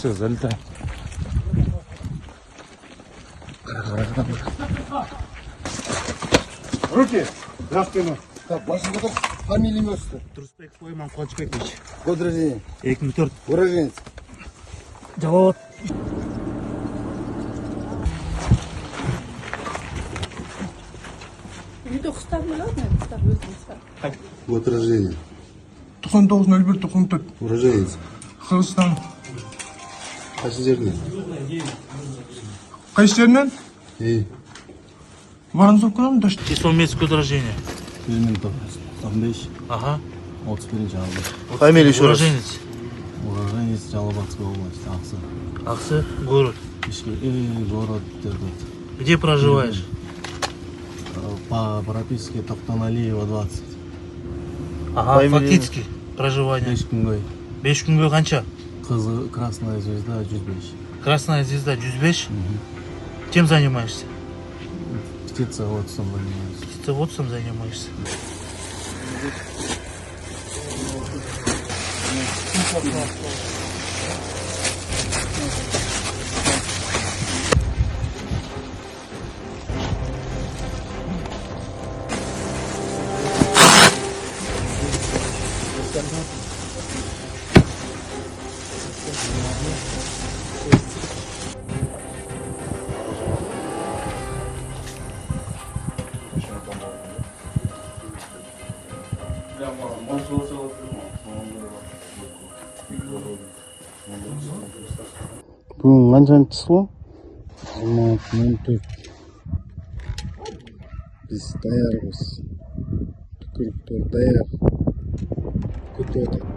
Все, залетай. Руки за спину. Так, başında da фамилия өсті. Тұрысбек Сулейман Қуанышбекович. Год рождения. 2004. Уроженец. Жауап. Год рождения. 99-01-94. Уроженец. Қырғызстан. Қайсы жерден? Қайсы жерінен? Воронцовкадан да. Число месяц год рождения. 1995, Ага. 31 август. Фамилия еще раз. Уроженец. Уроженец Жалобатской области, Аксы. Аксы, город. Город этот. Где проживаешь? По прописке Токтаналиева 20. Ага, фактически проживание. 5 күнгөй. 5 күнгө қанша? Кызы Красная Звезда 105. Красная звезда 105. Чем занимаешься? Птицеводством занимаюсь. Птицеводством занимаешься. Бүгін қаншаншы число? 14. Біз даярбыз. Түкіріктер даяр. Күтіп отыр.